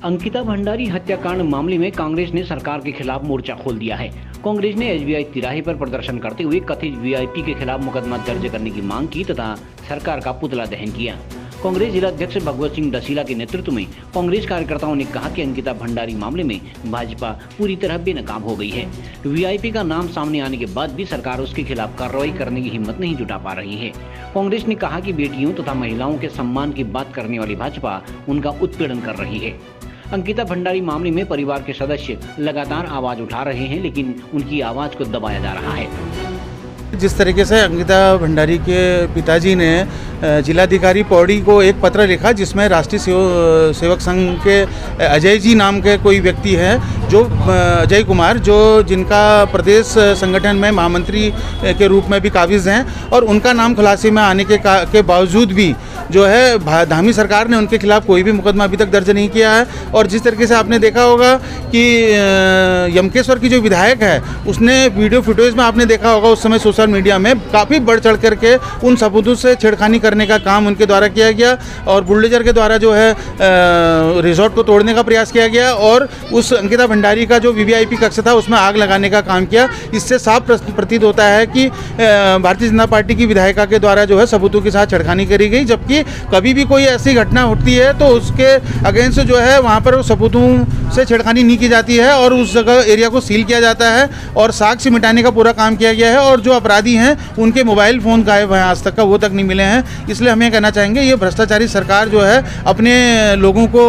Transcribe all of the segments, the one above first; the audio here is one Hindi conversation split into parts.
अंकिता भंडारी हत्याकांड मामले में कांग्रेस ने सरकार के खिलाफ मोर्चा खोल दिया है। कांग्रेस ने एसबीआई तिराहे पर प्रदर्शन करते हुए कथित वीआईपी के खिलाफ मुकदमा दर्ज करने की मांग की तथा सरकार का पुतला दहन किया। कांग्रेस जिला अध्यक्ष भगवत सिंह डसीला के नेतृत्व में कांग्रेस कार्यकर्ताओं ने कहा कि अंकिता भंडारी मामले में भाजपा पूरी तरह बेनकाब हो गई है। वीआईपी का नाम सामने आने के बाद भी सरकार उसके खिलाफ कार्रवाई करने की हिम्मत नहीं जुटा पा रही है। कांग्रेस ने कहा कि बेटियों तथा महिलाओं के सम्मान की बात करने वाली भाजपा उनका उत्पीड़न कर रही है। अंकिता भंडारी मामले में परिवार के सदस्य लगातार आवाज उठा रहे हैं, लेकिन उनकी आवाज को दबाया जा रहा है। जिस तरीके से अंकिता भंडारी के पिताजी ने जिलाधिकारी पौड़ी को एक पत्र लिखा जिसमें राष्ट्रीय सेवक संघ के अजय जी नाम के कोई व्यक्ति है, जो अजय कुमार, जो जिनका प्रदेश संगठन में महामंत्री के रूप में भी काबिज हैं, और उनका नाम खुलासे में आने के बावजूद भी जो है धामी सरकार ने उनके खिलाफ कोई भी मुकदमा अभी तक दर्ज नहीं किया है। और जिस तरीके से आपने देखा होगा कि यमकेश्वर की जो विधायक है उसने वीडियो फुटेज में आपने देखा होगा उस समय सोशल मीडिया में काफ़ी बढ़ चढ़ करके उन सबूतों से छेड़खानी करने का काम उनके द्वारा किया गया और बुलडोजर के द्वारा जो है रिजॉर्ट को तोड़ने का प्रयास किया गया और उस अंकिता भंडारी का जो वीवीआईपी कक्ष था उसमें आग लगाने का काम किया। इससे साफ प्रतीत होता है कि भारतीय जनता पार्टी की विधायिका के द्वारा जो है सबूतों के साथ छेड़खानी करी गई, जबकि कभी भी कोई ऐसी घटना होती है तो उसके अगेंस्ट जो है वहाँ पर सबूतों से छेड़खानी नहीं की जाती है और उस जगह एरिया को सील किया जाता है और साक्ष्य मिटाने का पूरा काम किया गया है और जो अपराधी हैं उनके मोबाइल फ़ोन गायब हैं, आज तक का वो तक नहीं मिले हैं। इसलिए हम ये कहना चाहेंगे ये भ्रष्टाचारी सरकार जो है अपने लोगों को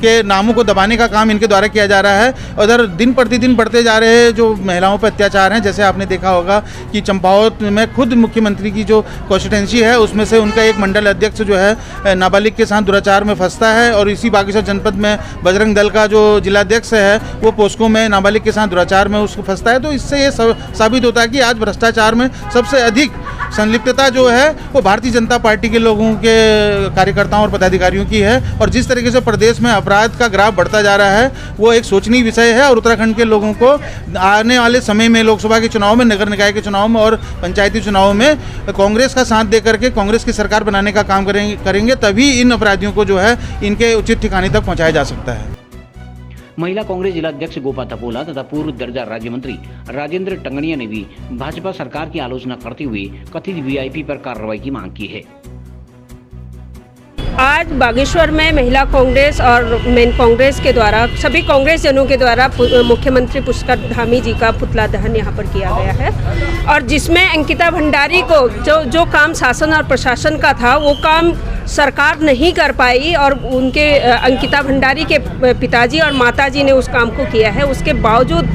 के नामों को दबाने का काम इनके द्वारा किया जा रहा है। उधर दिन प्रतिदिन बढ़ते जा रहे जो महिलाओं पर अत्याचार हैं, जैसे आपने देखा होगा कि चंपावत में खुद मुख्यमंत्री की जो कॉन्स्टिट्यूंसी है उसमें से उनका एक मंडल अध्यक्ष जो है नाबालिग के साथ दुराचार में फंसता है और इसी बागेश्वर जनपद में बजरंग दल का जो जिलाध्यक्ष है वो पोस्को में नाबालिग के साथ दुराचार में उसको फंसता है। तो इससे ये साबित होता है कि आज भ्रष्टाचार में सबसे अधिक संलिप्तता जो है वो भारतीय जनता पार्टी के लोगों के कार्यकर्ताओं और पदाधिकारियों की है और जिस तरीके से प्रदेश में अपराध का ग्राफ बढ़ता जा रहा है वो एक सोचनीय विषय है और उत्तराखंड के लोगों को आने वाले समय में लोकसभा के चुनाव में, नगर निकाय के चुनाव में और पंचायती चुनाव में कांग्रेस का साथ देकर के कांग्रेस की सरकार बनाने का काम करेंगे, तभी इन अपराधियों को जो है इनके उचित ठिकाने तक पहुँचाया जा सकता है। महिला कांग्रेस जिला अध्यक्ष गोपा थपोला तथा पूर्व दर्जा राज्य मंत्री राजेंद्र टंगड़िया ने भी भाजपा सरकार की आलोचना करते हुए कथित वीआईपी पर कार्रवाई की मांग की है। आज बागेश्वर में महिला कांग्रेस और मेन कांग्रेस के द्वारा सभी कांग्रेस जनों के द्वारा मुख्यमंत्री पुष्कर धामी जी का पुतला दहन यहाँ पर किया गया है और जिसमें अंकिता भंडारी को जो काम शासन और प्रशासन का था वो काम सरकार नहीं कर पाई और उनके अंकिता भंडारी के पिताजी और माताजी ने उस काम को किया है। उसके बावजूद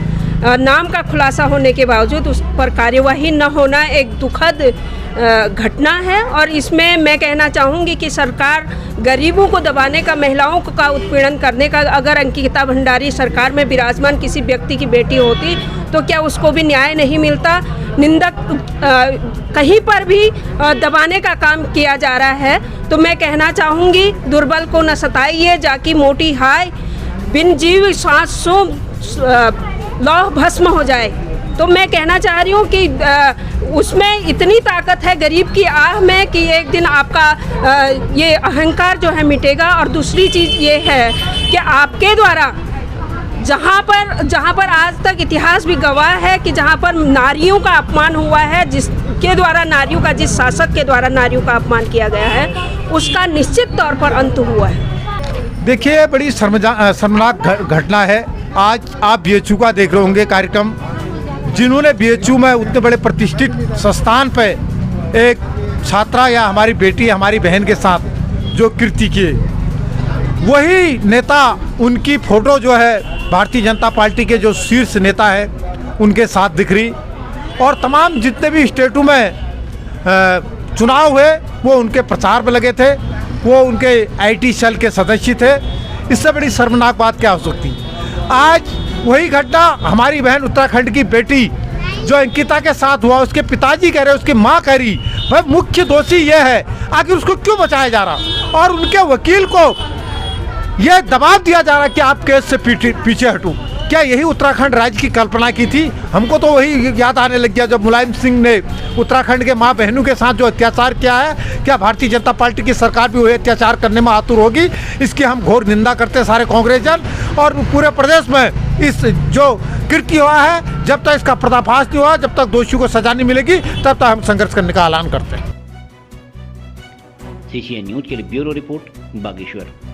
नाम का खुलासा होने के बावजूद उस पर कार्यवाही न होना एक दुखद घटना है और इसमें मैं कहना चाहूँगी कि सरकार गरीबों को दबाने का, महिलाओं का उत्पीड़न करने का, अगर अंकिता भंडारी सरकार में विराजमान किसी व्यक्ति की बेटी होती तो क्या उसको भी न्याय नहीं मिलता। निंदक कहीं पर भी दबाने का काम किया जा रहा है तो मैं कहना चाहूँगी दुर्बल को न सताइए, जाकी मोटी हाय, बिन जीव सांसों लौह भस्म हो जाए। तो मैं कहना चाह रही हूँ कि उसमें इतनी ताकत है गरीब की आह में कि एक दिन आपका ये अहंकार जो है मिटेगा। और दूसरी चीज़ ये है कि आपके द्वारा जहाँ पर आज तक इतिहास भी गवाह है कि जहाँ पर नारियों का अपमान हुआ है, जिसके द्वारा नारियों का, जिस शासक के द्वारा नारियों का अपमान किया गया है, उसका निश्चित तौर पर अंत हुआ है। देखिए, बड़ी शर्मनाक घटना है। आज आप बीएचयू का देख रहे होंगे कार्यक्रम, जिन्होंने बीएचयू में उतने बड़े प्रतिष्ठित संस्थान पे एक छात्रा या हमारी बेटी, हमारी बहन के साथ जो कृत्य किए, वही नेता, उनकी फ़ोटो जो है भारतीय जनता पार्टी के जो शीर्ष नेता है उनके साथ दिख रही और तमाम जितने भी स्टेटों में चुनाव हुए वो उनके प्रचार में लगे थे, वो उनके आईटी सेल के सदस्य थे। इससे बड़ी शर्मनाक बात क्या हो सकती। आज वही घटना हमारी बहन उत्तराखंड की बेटी जो अंकिता के साथ हुआ, उसके पिताजी कह रहे, उसकी माँ कह रही, भाई मुख्य दोषी ये है, आखिर उसको क्यों बचाया जा रहा और उनके वकील को यह दबाव दिया जा रहा कि आप केस से पीछे हटो। क्या यही उत्तराखंड राज्य की कल्पना की थी? हमको तो वही याद आने लग गया जब मुलायम सिंह ने उत्तराखंड के माँ बहनों के साथ जो अत्याचार किया है। क्या भारतीय जनता पार्टी की सरकार भी वही अत्याचार करने में आतुर होगी? इसकी हम घोर निंदा करते हैं सारे कांग्रेसजन, और पूरे प्रदेश में इस जो कृत्य हुआ है, जब तक इसका पर्दाफाश नहीं हुआ, जब तक दोषियों को सजा नहीं मिलेगी, तब तक हम संघर्ष करने का ऐलान करते हैं। CCN न्यूज के लिए ब्यूरो रिपोर्ट बागेश्वर।